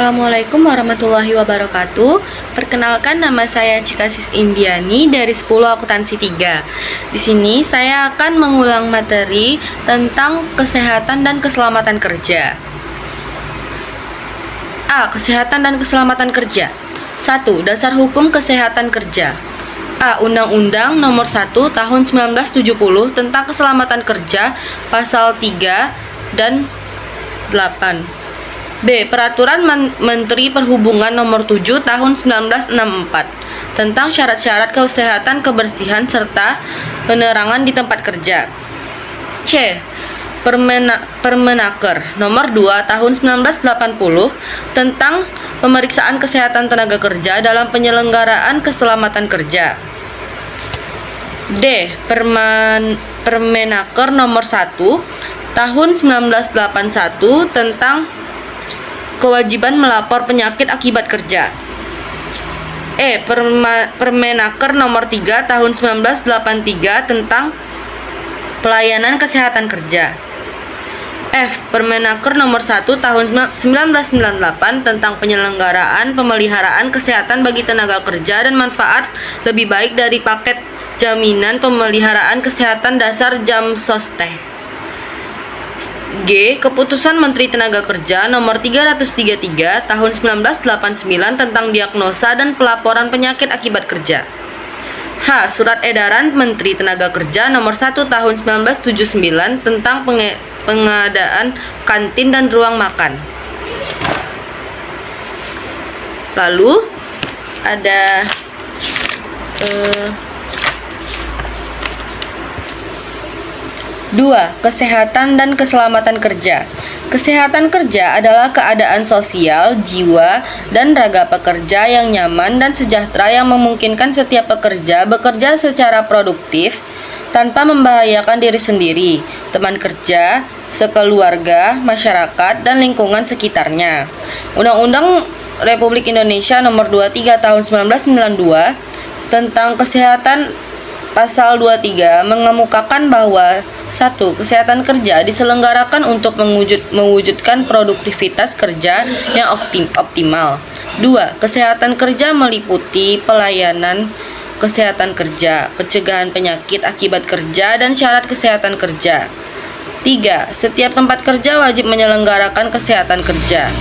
Assalamualaikum warahmatullahi wabarakatuh. Perkenalkan, nama saya Cikasis Indiani dari 10 Akuntansi 3. Di sini saya akan mengulang materi tentang kesehatan dan keselamatan kerja. A. Kesehatan dan keselamatan kerja. 1. Dasar hukum kesehatan kerja. A. Undang-Undang Nomor 1 Tahun 1970 tentang Keselamatan Kerja, Pasal 3 dan 8. B. Peraturan Menteri Perhubungan Nomor 7 Tahun 1964 tentang syarat-syarat kesehatan, kebersihan, serta penerangan di tempat kerja. C. Permenaker Nomor 2 Tahun 1980 tentang pemeriksaan kesehatan tenaga kerja dalam penyelenggaraan keselamatan kerja. D. Permenaker Nomor 1 Tahun 1981 tentang kewajiban melapor penyakit akibat kerja. E. Permenaker Nomor 3 Tahun 1983 tentang pelayanan kesehatan kerja. F. Permenaker Nomor 1 Tahun 1998 tentang penyelenggaraan pemeliharaan kesehatan bagi tenaga kerja dan manfaat lebih baik dari paket jaminan pemeliharaan kesehatan dasar Jamsosteh. G. Keputusan Menteri Tenaga Kerja Nomor 333 Tahun 1989 tentang diagnosa dan pelaporan penyakit akibat kerja. H. Surat Edaran Menteri Tenaga Kerja Nomor 1 Tahun 1979 tentang pengadaan kantin dan ruang makan. Lalu ada 2. Kesehatan dan keselamatan kerja. Kesehatan kerja adalah keadaan sosial, jiwa, dan raga pekerja yang nyaman dan sejahtera yang memungkinkan setiap pekerja bekerja secara produktif tanpa membahayakan diri sendiri, teman kerja, sekeluarga, masyarakat, dan lingkungan sekitarnya. Undang-Undang Republik Indonesia Nomor 23 Tahun 1992 tentang kesehatan Pasal 23 mengemukakan bahwa 1. Kesehatan kerja diselenggarakan untuk mewujudkan produktivitas kerja yang optimal. 2. Kesehatan kerja meliputi pelayanan kesehatan kerja, pencegahan penyakit akibat kerja, dan syarat kesehatan kerja. 3. Setiap tempat kerja wajib menyelenggarakan kesehatan kerja.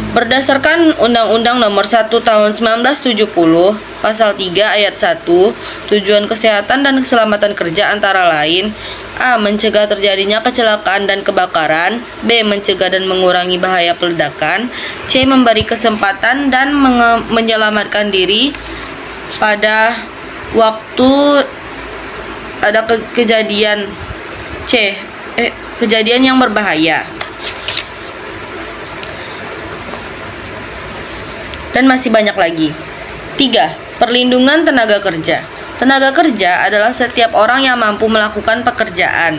Berdasarkan Undang-Undang Nomor 1 Tahun 1970, Pasal 3 Ayat 1, tujuan kesehatan dan keselamatan kerja antara lain: A. Mencegah terjadinya kecelakaan dan kebakaran. B. Mencegah dan mengurangi bahaya peledakan. C. Memberi kesempatan dan menyelamatkan diri pada waktu ada kejadian yang berbahaya. Dan masih banyak lagi. 3. Perlindungan tenaga kerja. Tenaga kerja adalah setiap orang yang mampu melakukan pekerjaan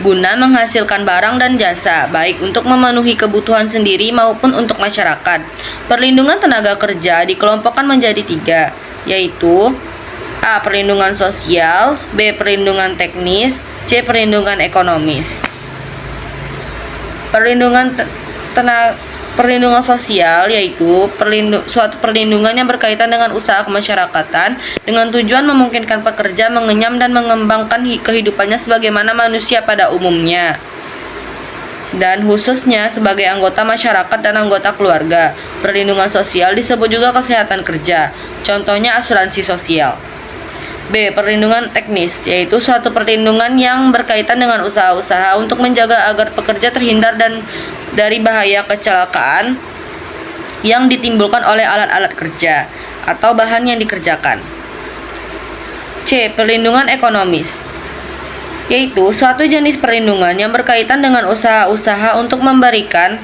guna menghasilkan barang dan jasa, baik untuk memenuhi kebutuhan sendiri maupun untuk masyarakat. Perlindungan tenaga kerja dikelompokkan menjadi 3, yaitu A. Perlindungan sosial, B. Perlindungan teknis, C. Perlindungan ekonomis. Perlindungan sosial yaitu suatu perlindungan yang berkaitan dengan usaha kemasyarakatan dengan tujuan memungkinkan pekerja mengenyam dan mengembangkan kehidupannya sebagaimana manusia pada umumnya, dan khususnya sebagai anggota masyarakat dan anggota keluarga. Perlindungan sosial disebut juga kesehatan kerja, contohnya asuransi sosial. B. Perlindungan teknis, yaitu suatu perlindungan yang berkaitan dengan usaha-usaha untuk menjaga agar pekerja terhindar dari bahaya kecelakaan yang ditimbulkan oleh alat-alat kerja atau bahan yang dikerjakan. C. Perlindungan ekonomis, yaitu suatu jenis perlindungan yang berkaitan dengan usaha-usaha untuk memberikan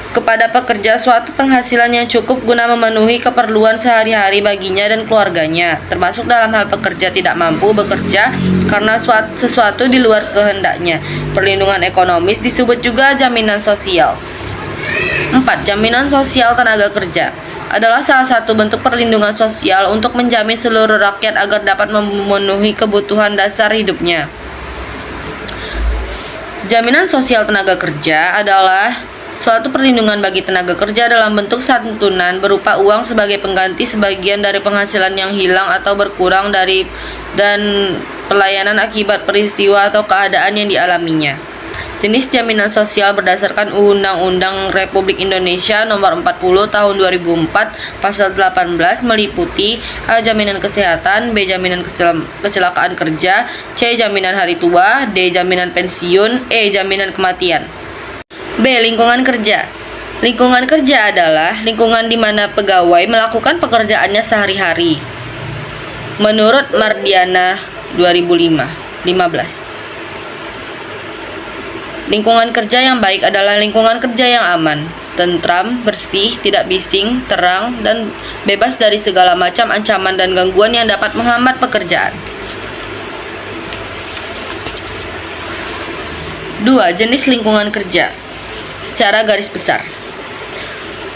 kepada pekerja suatu penghasilan yang cukup guna memenuhi keperluan sehari-hari baginya dan keluarganya, termasuk dalam hal pekerja tidak mampu bekerja karena sesuatu di luar kehendaknya. Perlindungan ekonomis disebut juga jaminan sosial. 4. Jaminan sosial tenaga kerja adalah salah satu bentuk perlindungan sosial untuk menjamin seluruh rakyat agar dapat memenuhi kebutuhan dasar hidupnya. Jaminan sosial tenaga kerja adalah suatu perlindungan bagi tenaga kerja dalam bentuk santunan berupa uang sebagai pengganti sebagian dari penghasilan yang hilang atau berkurang dari dan pelayanan akibat peristiwa atau keadaan yang dialaminya. Jenis jaminan sosial berdasarkan Undang-Undang Republik Indonesia Nomor 40 Tahun 2004 Pasal 18 meliputi A. Jaminan kesehatan, B. Jaminan kecelakaan kerja, C. Jaminan hari tua, D. Jaminan pensiun, E. Jaminan kematian. B. Lingkungan kerja. Lingkungan kerja adalah lingkungan di mana pegawai melakukan pekerjaannya sehari-hari. Menurut Mardiana 2015. Lingkungan kerja yang baik adalah lingkungan kerja yang aman, tentram, bersih, tidak bising, terang, dan bebas dari segala macam ancaman dan gangguan yang dapat menghambat pekerjaan. 2. Jenis lingkungan kerja secara garis besar.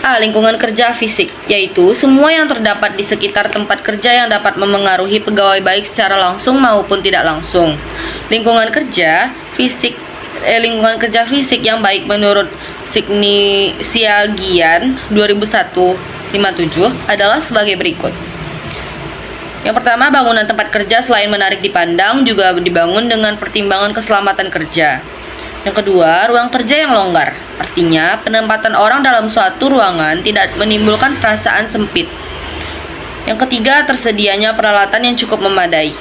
A. Lingkungan kerja fisik, yaitu semua yang terdapat di sekitar tempat kerja yang dapat memengaruhi pegawai baik secara langsung maupun tidak langsung. Lingkungan kerja fisik yang baik menurut Siagian 2001-57 adalah sebagai berikut. Yang pertama, bangunan tempat kerja selain menarik dipandang juga dibangun dengan pertimbangan keselamatan kerja. Yang kedua, ruang kerja yang longgar, artinya penempatan orang dalam suatu ruangan tidak menimbulkan perasaan sempit. Yang ketiga, tersedianya peralatan yang cukup memadai.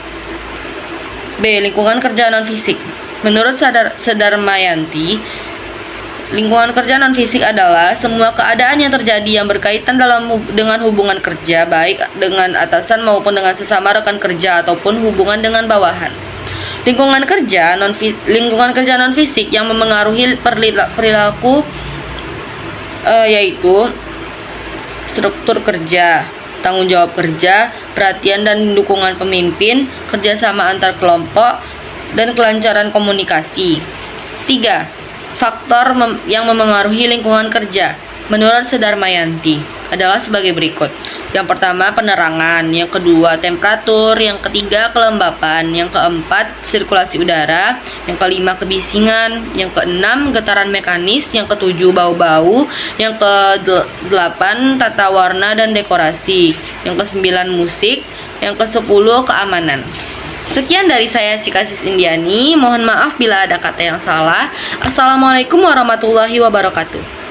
B. Lingkungan kerja non-fisik. Menurut Sedarmayanti, lingkungan kerja non-fisik adalah semua keadaan yang terjadi yang berkaitan dengan hubungan kerja, baik dengan atasan maupun dengan sesama rekan kerja ataupun hubungan dengan bawahan. Lingkungan kerja non-fisik yang memengaruhi perilaku yaitu struktur kerja, tanggung jawab kerja, perhatian dan dukungan pemimpin, kerjasama antar kelompok, dan kelancaran komunikasi. 3. Faktor yang memengaruhi lingkungan kerja menurut Sedarmayanti adalah sebagai berikut. Yang pertama, penerangan. Yang kedua, temperatur. Yang ketiga, kelembapan. Yang keempat, sirkulasi udara. Yang kelima, kebisingan. Yang keenam, getaran mekanis. Yang ketujuh, bau-bau. Yang kedelapan, tata warna dan dekorasi. Yang kesembilan, musik. Yang kesepuluh, keamanan. Sekian dari saya, Cikasis Indiani. Mohon maaf bila ada kata yang salah. Assalamualaikum warahmatullahi wabarakatuh.